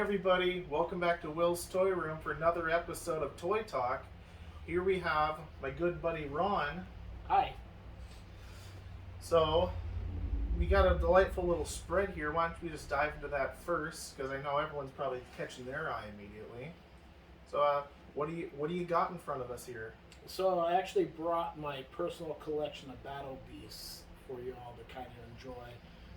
everybody, welcome back to Will's Toy Room for another episode of Toy Talk. Here we have my good buddy Ron. Hi. So, we got a delightful little spread here. Why don't we just dive into that first, because I know everyone's probably catching their eye immediately. So, what do you got in front of us here? So I actually brought my personal collection of battle beasts for you all to kind of enjoy.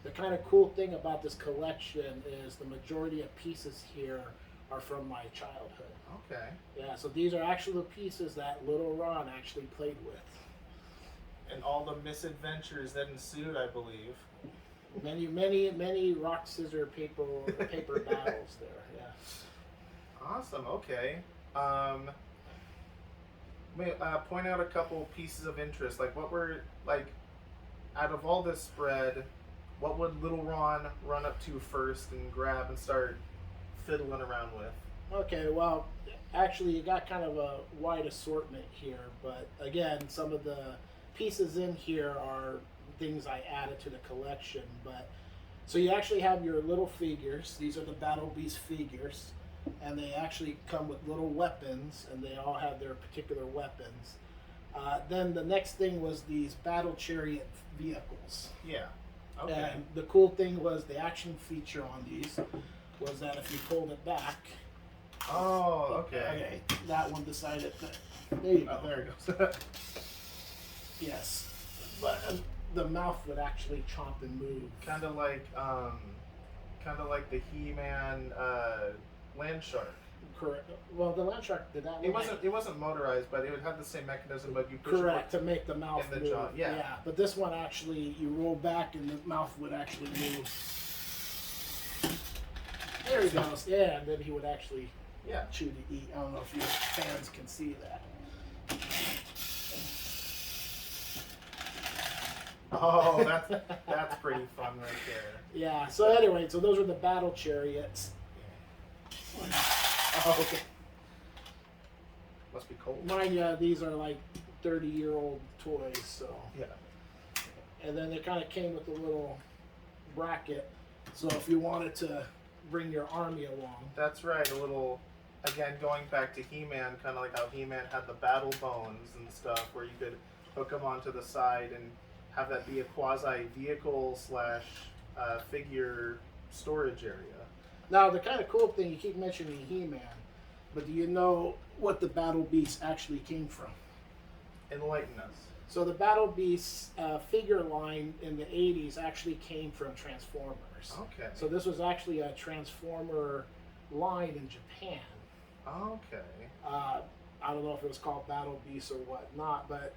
The kind of cool thing about this collection is the majority of pieces here are from my childhood. Okay. Yeah, so these are actually the pieces that little Ron actually played with. And all the misadventures that ensued, I believe. Many rock, scissors, paper battles there, yeah. Awesome, okay. Point out a couple pieces of interest. Like, what were, like, out of all this spread, what would little Ron run up to first and grab and start fiddling around with? Okay, well, actually, you got kind of a wide assortment here, but again, some of the pieces in here are things I added to the collection. But so you actually have your little figures. These are the Battle Beast figures, and they actually come with little weapons, and they all have their particular weapons. Then the next thing was these battle chariot vehicles. Yeah. Okay. And the cool thing was the action feature on these was that if you pulled it back. Oh, okay. Okay, that one decided that. There you go. Oh, there it goes. Yes, but the mouth would actually chomp and move. kind of like the He-Man land shark. Correct. Well, the land shark did that. It wasn't motorized, but it would have the same mechanism. But you push Correct, to make the mouth in the move. jaw. Yeah. But this one actually, you roll back and the mouth would actually move. There he goes. Yeah, and then he would actually chew to eat. I don't know if you fans can see that. Oh, that's pretty fun right there. Yeah. So anyway, so those are the battle chariots. Oh, okay. Must be cold. Mind you, these are like 30-year-old toys, so. Yeah. And then they kind of came with a little bracket, so if you wanted to bring your army along. That's right. A little, again, going back to He-Man, kind of like how He-Man had the battle bones and stuff, where you could hook them onto the side and have that be a quasi-vehicle / figure storage area. Now, the kind of cool thing, you keep mentioning He-Man, but do you know what the Battle Beasts actually came from? Enlighten us. So the Battle Beasts figure line in the 80s actually came from Transformers. Okay. So this was actually a Transformer line in Japan. Okay. I don't know if it was called Battle Beasts or whatnot, but,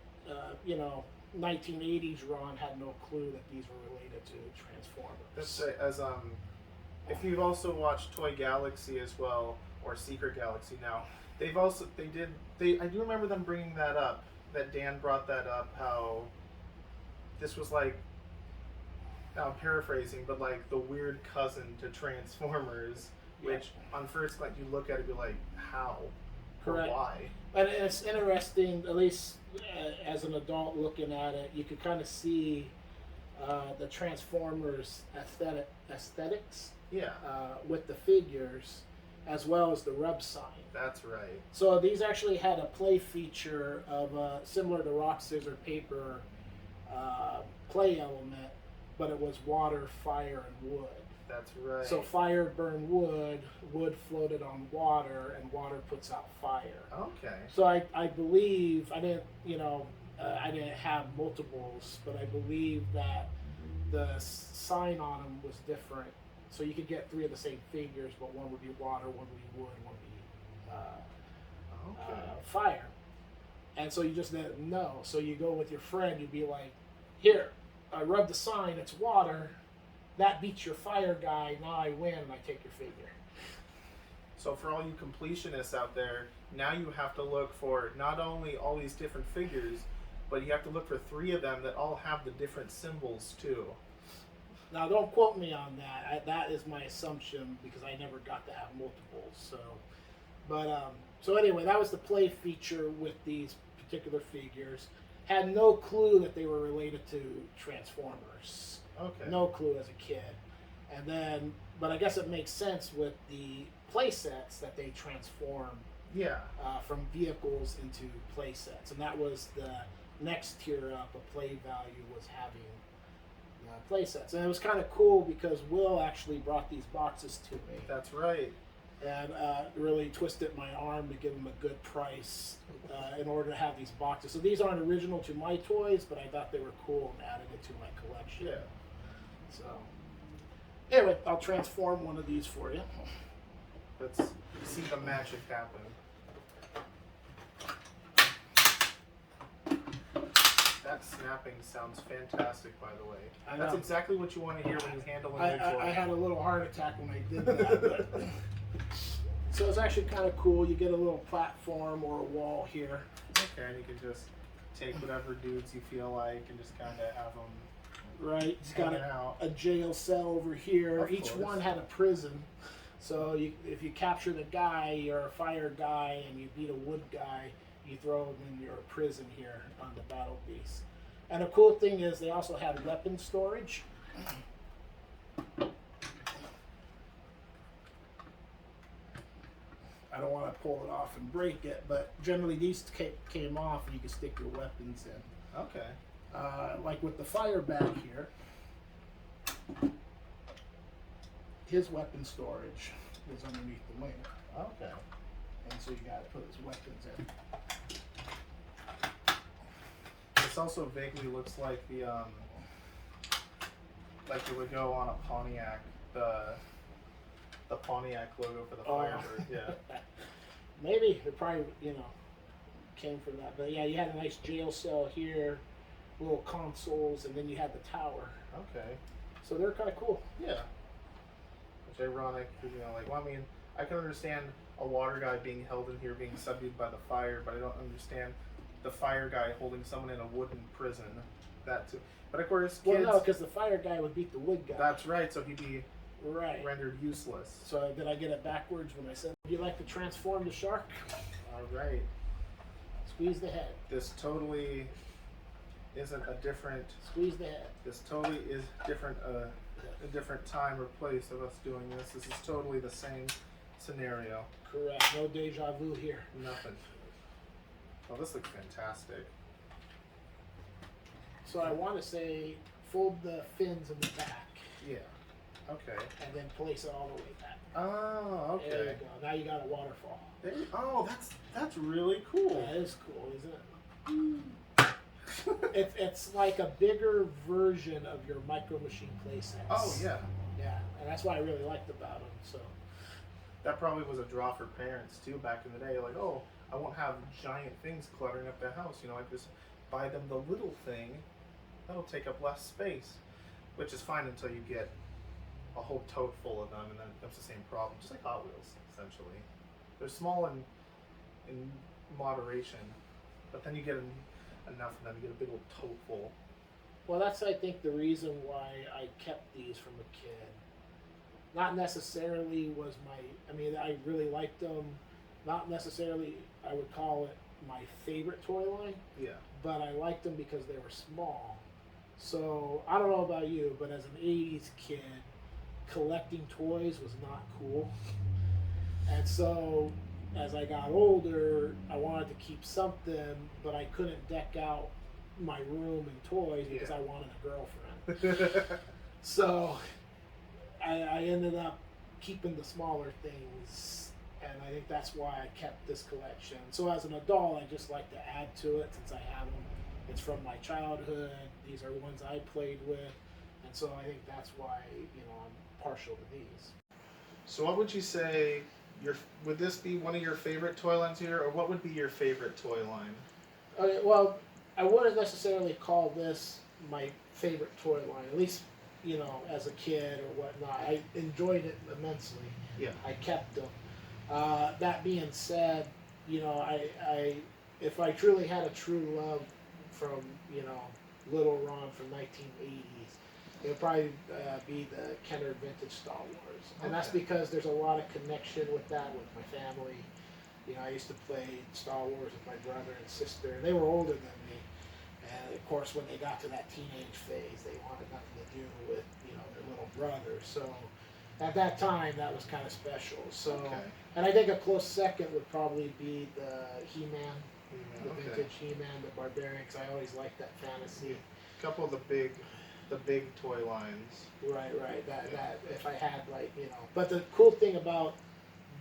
1980s Ron had no clue that these were related to Transformers. If you've also watched Toy Galaxy as well, or Secret Galaxy now, I do remember them bringing that up, that Dan brought that up, how this was like, now I'm paraphrasing, but like the weird cousin to Transformers, which on first glance you look at it and be like, how? Correct. Or why? And it's interesting, at least as an adult looking at it, you could kind of see the Transformers aesthetics with the figures, as well as the rub sign. That's right. So these actually had a play feature of similar to rock, scissors, paper play element, but it was water, fire, and wood. That's right. So fire burned wood, wood floated on water, and water puts out fire. Okay. So I believe, I didn't have multiples, but I believe that the sign on them was different. So you could get 3 of the same figures, but one would be water, one would be wood, one would be fire. And so you just didn't know. So you go with your friend, you'd be like, here, I rub the sign, it's water. That beats your fire guy, now I win, and I take your figure. So for all you completionists out there, now you have to look for not only all these different figures, but you have to look for 3 of them that all have the different symbols too. Now, don't quote me on that. That is my assumption because I never got to have multiples. So anyway, that was the play feature with these particular figures. Had no clue that they were related to Transformers. Okay. No clue as a kid. And then, but I guess it makes sense with the play sets that they transform Yeah. from vehicles into play sets, and that was the next tier up of play value, was having play sets. And it was kind of cool because Will actually brought these boxes to me. That's right. And really twisted my arm to give him a good price in order to have these boxes. So these aren't original to my toys, but I thought they were cool and added it to my collection. Yeah. So anyway, I'll transform one of these for you. Let's see the magic happen. That snapping sounds fantastic, by the way. I That's know. exactly what you want to hear when you handle a new toy. I had a little heart attack when I did that. But so it's actually kind of cool. You get a little platform or a wall here. Okay, and you can just take whatever dudes you feel like and just kind of have them Right. It's got hanging out. a jail cell over here. Of Each course. one had a prison. So if you capture the guy, you're a fire guy, and you beat a wood guy, you throw him in your prison here on the battle piece. And the cool thing is they also have weapon storage. I don't want to pull it off and break it, but generally these came off and you can stick your weapons in. Okay. Like with the fire bag here, his weapon storage is underneath the wing. Okay. And so you got to put his weapons in. This also vaguely looks like the like it would go on a Pontiac, the Pontiac logo for the Firebird. Yeah. Maybe it probably, came from that. But yeah, you had a nice jail cell here, little consoles, and then you had the tower. Okay. So they're kind of cool. Yeah. Which ironic, like, well, I mean, I can understand a water guy being held in here, being subdued by the fire, but I don't understand the fire guy holding someone in a wooden prison. That too. But of course, kids. Well, no, because the fire guy would beat the wood guy. That's right. So he'd be right. rendered useless. So did I get it backwards when I said, would you like to transform the shark? All right. Squeeze the head. This totally isn't a different. Squeeze the head. This totally is different. A different time or place of us doing this. This is totally the same scenario. Correct. No deja vu here. Nothing. Oh, this looks fantastic. So I want to say fold the fins in the back. Yeah. Okay. And then place it all the way back. Oh, okay. There you go. Now you got a waterfall. Oh, that's really cool. That is cool, isn't it? It's like a bigger version of your Micro Machine playsets. Oh yeah. Yeah, and that's what I really liked about them. So that probably was a draw for parents too back in the day. Like, oh, I won't have giant things cluttering up the house. I just buy them the little thing. That'll take up less space, which is fine until you get a whole tote full of them, and then it becomes the same problem. Just like Hot Wheels, essentially. They're small in moderation, but then you get enough of them, you get a big old tote full. well, that's I think the reason why I kept these from a kid. Not necessarily was I really liked them. Not necessarily I would call it my favorite toy line, Yeah. but I liked them because they were small. So I don't know about you, but as an 80s kid, collecting toys was not cool. And so as I got older, I wanted to keep something, but I couldn't deck out my room in toys because I wanted a girlfriend. So I ended up keeping the smaller things, and I think that's why I kept this collection. So as an adult, I just like to add to it since I have them. It's from my childhood. These are ones I played with, and so I think that's why I'm partial to these. So what would you say? Would this be one of your favorite toy lines here, or what would be your favorite toy line? Okay, well, I wouldn't necessarily call this my favorite toy line. At least, as a kid or whatnot, I enjoyed it immensely. Yeah. I kept them. That being said, if I truly had a true love from Little Ron from 1980s, it would probably be the Kenner Vintage Star Wars, and that's because there's a lot of connection with that with my family. I used to play Star Wars with my brother and sister. They were older than me, and of course, when they got to that teenage phase, they wanted nothing to do with their little brother. So at that time that was kind of special. So, Okay. and I think a close second would probably be the He-Man, He-Man, the okay. vintage He-Man, the Barbarian. 'Cause I always liked that fantasy. A couple of the big toy lines. Right. Yeah. That if I had like but the cool thing about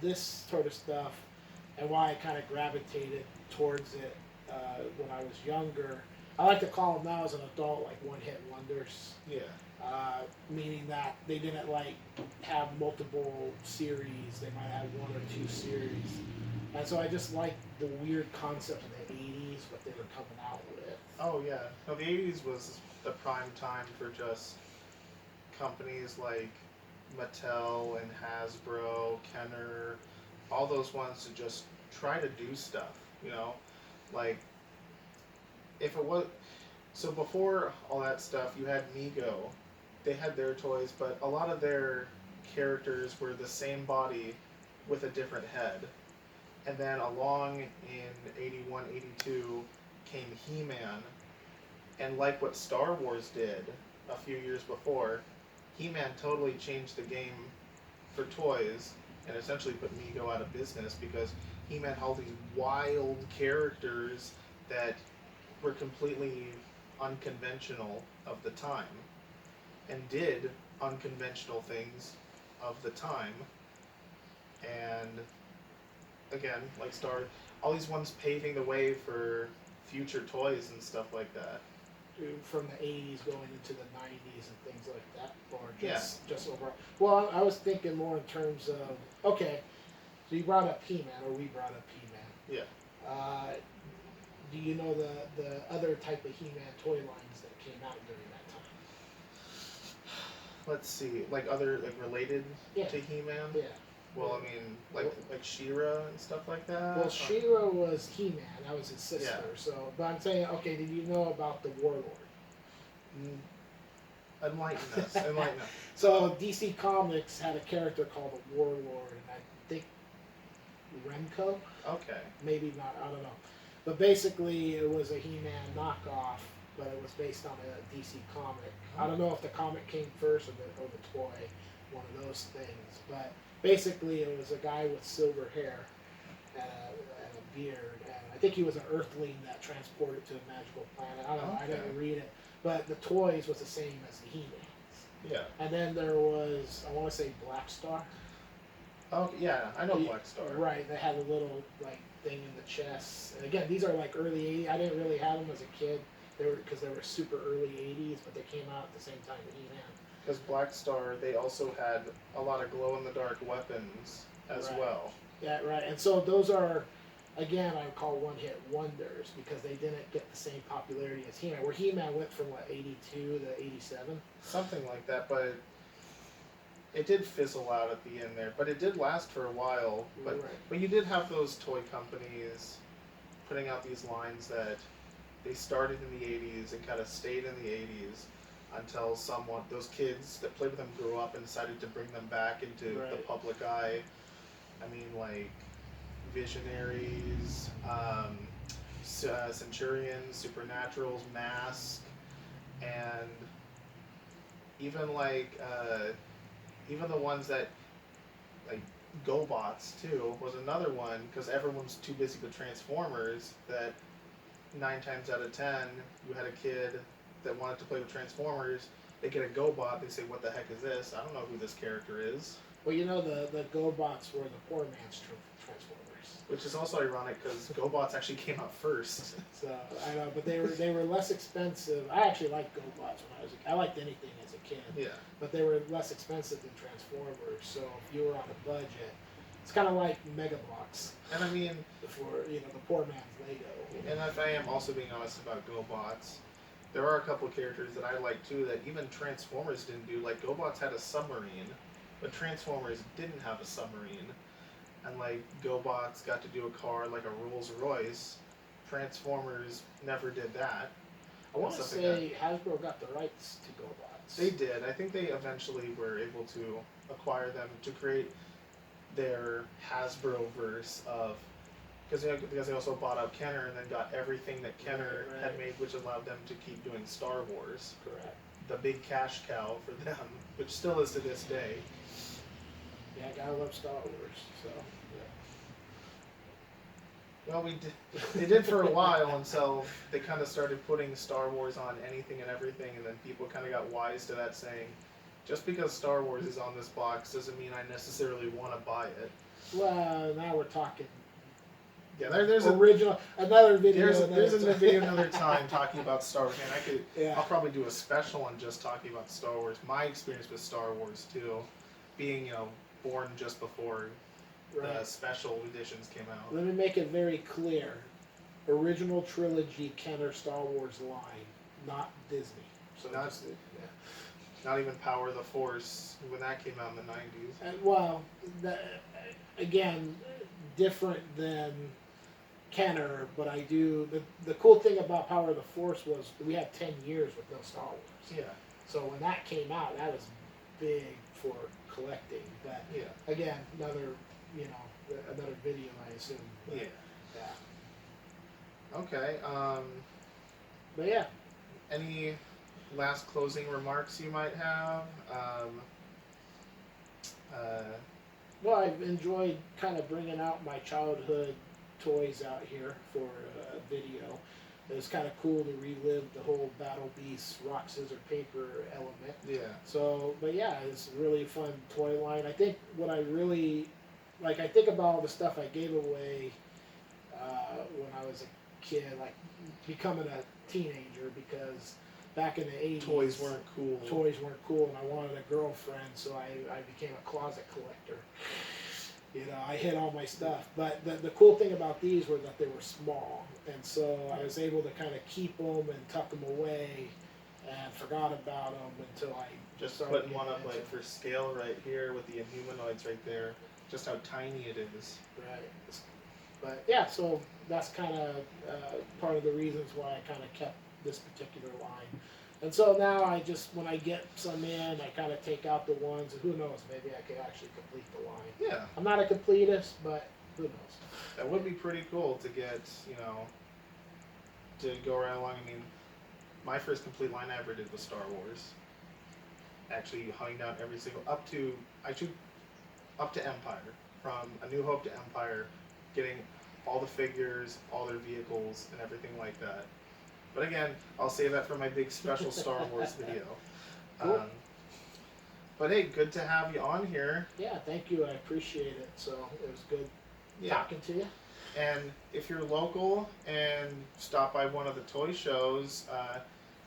this sort of stuff and why I kind of gravitated towards it when I was younger. I like to call them now as an adult like one-hit wonders. Yeah. Meaning that they didn't like have multiple series. They might have one or two series. And so I just like the weird concept of the 80s, what they were coming out with. Oh yeah. No, the 80s was the prime time for just companies like Mattel and Hasbro, Kenner, all those ones to just try to do stuff, like if it was so before all that stuff you had Mego. They had their toys, but a lot of their characters were the same body with a different head. And then along in 81, 82 came He-Man. And like what Star Wars did a few years before, He-Man totally changed the game for toys and essentially put Mego out of business because He-Man had all these wild characters that were completely unconventional of the time and did unconventional things of the time. And again, like all these ones paving the way for future toys and stuff like that. From the 80s going into the 90s and things like that, or just overall. Well, I was thinking more in terms of okay. So you brought up He-Man, or we brought up He-Man. Yeah. Do you know the other type of He-Man toy lines that came out during that time? Let's see, like related to He-Man. Yeah. Well, I mean, like She-Ra and stuff like that. Well, She-Ra was He-Man. That was his sister. Yeah. So, but I'm saying, okay, did you know about the Warlord? Enlighten us. Enlighten us. So DC Comics had a character called the Warlord, and I think Remco. Okay. Maybe not. I don't know. But basically, it was a He-Man knockoff, but it was based on a DC comic. I don't know if the comic came first or the toy, one of those things. But basically, it was a guy with silver hair and a beard, and I think he was an Earthling that transported to a magical planet. I don't know. I didn't read it, but the toys was the same as the He-Mans. Yeah. And then there was, I want to say, Black Star. Oh yeah, I know Black Star. Right, they had a little thing in the chest. And again, these are early 80s. I didn't really have them as a kid. Because they were super early 80s, but they came out at the same time as He-Man. Because Black Star, they also had a lot of glow-in-the-dark weapons as well. Yeah, right. And so those are, again, I would call one-hit wonders because they didn't get the same popularity as He-Man. Where He-Man went from, 82 to 87? Something like that, but it did fizzle out at the end there. But it did last for a while. But you did have those toy companies putting out these lines that they started in the 80s and kind of stayed in the 80s until those kids that played with them grew up and decided to bring them back into the public eye. I mean, like Visionaries, Centurions, Supernaturals, Mask, and even even the ones that GoBots too was another one because everyone's too busy with Transformers that 9 times out of 10 you had a kid that wanted to play with Transformers. They get a GoBot, they say, what the heck is this? I don't know who this character is. Well, the GoBots were the poor man's Transformers. Which is also ironic because GoBots actually came out first. So I know, but they were less expensive. I actually liked GoBots when I was I liked anything as a kid. Yeah. But they were less expensive than Transformers. So if you were on a budget, it's kind of like Mega Bloks. And I mean, for the poor man's Lego. And if I am also being honest about GoBots, there are a couple characters that I like too that even Transformers didn't do. Like GoBots had a submarine, but Transformers didn't have a submarine. And GoBots got to do a car like a Rolls Royce. Transformers never did that. I want to say Hasbro got the rights to GoBots. They did. I think they eventually were able to acquire them to create their Hasbro verse of, because they also bought out Kenner and then got everything that Kenner had made, which allowed them to keep doing Star Wars. Correct. The big cash cow for them, which still is to this day. Yeah, I gotta love Star Wars. So Well, they did for a while until they kind of started putting Star Wars on anything and everything, and then people kind of got wise to that, saying, just because Star Wars is on this box doesn't mean I necessarily want to buy it. well, now we're talking. Yeah, there's another video. There's a video another time talking about Star Wars, and Yeah. I'll probably do a special on just talking about Star Wars. My experience with Star Wars too, being born just before the special editions came out. Let me make it very clear. Original trilogy Kenner Star Wars line, not Disney. So Not even Power of the Force when that came out in the 90s. Well, again, different than Kenner, but I do. The cool thing about Power of the Force was we had 10 years with no Star Wars. Yeah. So when that came out, that was big for collecting. But Yeah. again, another video, I assume. But, Yeah. Yeah. Okay. But yeah. Any last closing remarks you might have? Well, I've enjoyed kind of bringing out my childhood toys out here for a video. It was kind of cool to relive the whole Battle Beast rock, scissors, paper element. Yeah. So, but yeah, it's a really fun toy line. I think what I really, I think about all the stuff I gave away when I was a kid, like becoming a teenager, because back in the 80s, Toys weren't cool. Toys weren't cool, and I wanted a girlfriend, so I became a closet collector. I hid all my stuff. But the cool thing about these were that they were small, and so I was able to kind of keep them and tuck them away, and forgot about them until I Just started putting one up getting into for scale right here with the Inhumanoids right there. Just how tiny it is. Right. But yeah, so that's kind of part of the reasons why I kind of kept this particular line. And so now when I get some in, I kind of take out the ones, and who knows, maybe I could actually complete the line. Yeah. I'm not a completist, but who knows. That would be pretty cool to get, to go right along. I mean, my first complete line I ever did was Star Wars. Actually hunting down every single, up to Empire. From A New Hope to Empire, getting all the figures, all their vehicles, and everything like that. But again, I'll save that for my big special Star Wars video. Cool. But hey, good to have you on here. Yeah, thank you. I appreciate it. So it was good talking to you. And if you're local and stop by one of the toy shows,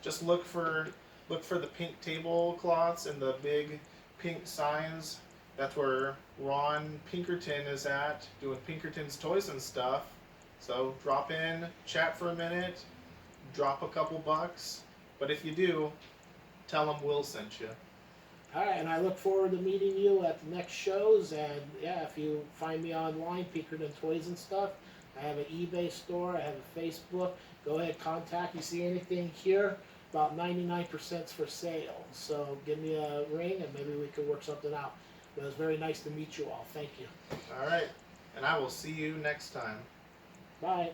just look for the pink tablecloths and the big pink signs. That's where Ron Pinkerton is at, doing Pinkerton's Toys and stuff. So drop in, chat for a minute, drop a couple bucks. But if you do, tell them Will sent you. All right, and I look forward to meeting you at the next shows. And yeah, if you find me online, Pinkerton Toys and stuff, I have an eBay store, I have a Facebook. Go ahead, contact. You see anything here, about 99% for sale. So give me a ring, and maybe we can work something out. It was very nice to meet you all. Thank you. All right, and I will see you next time. Bye.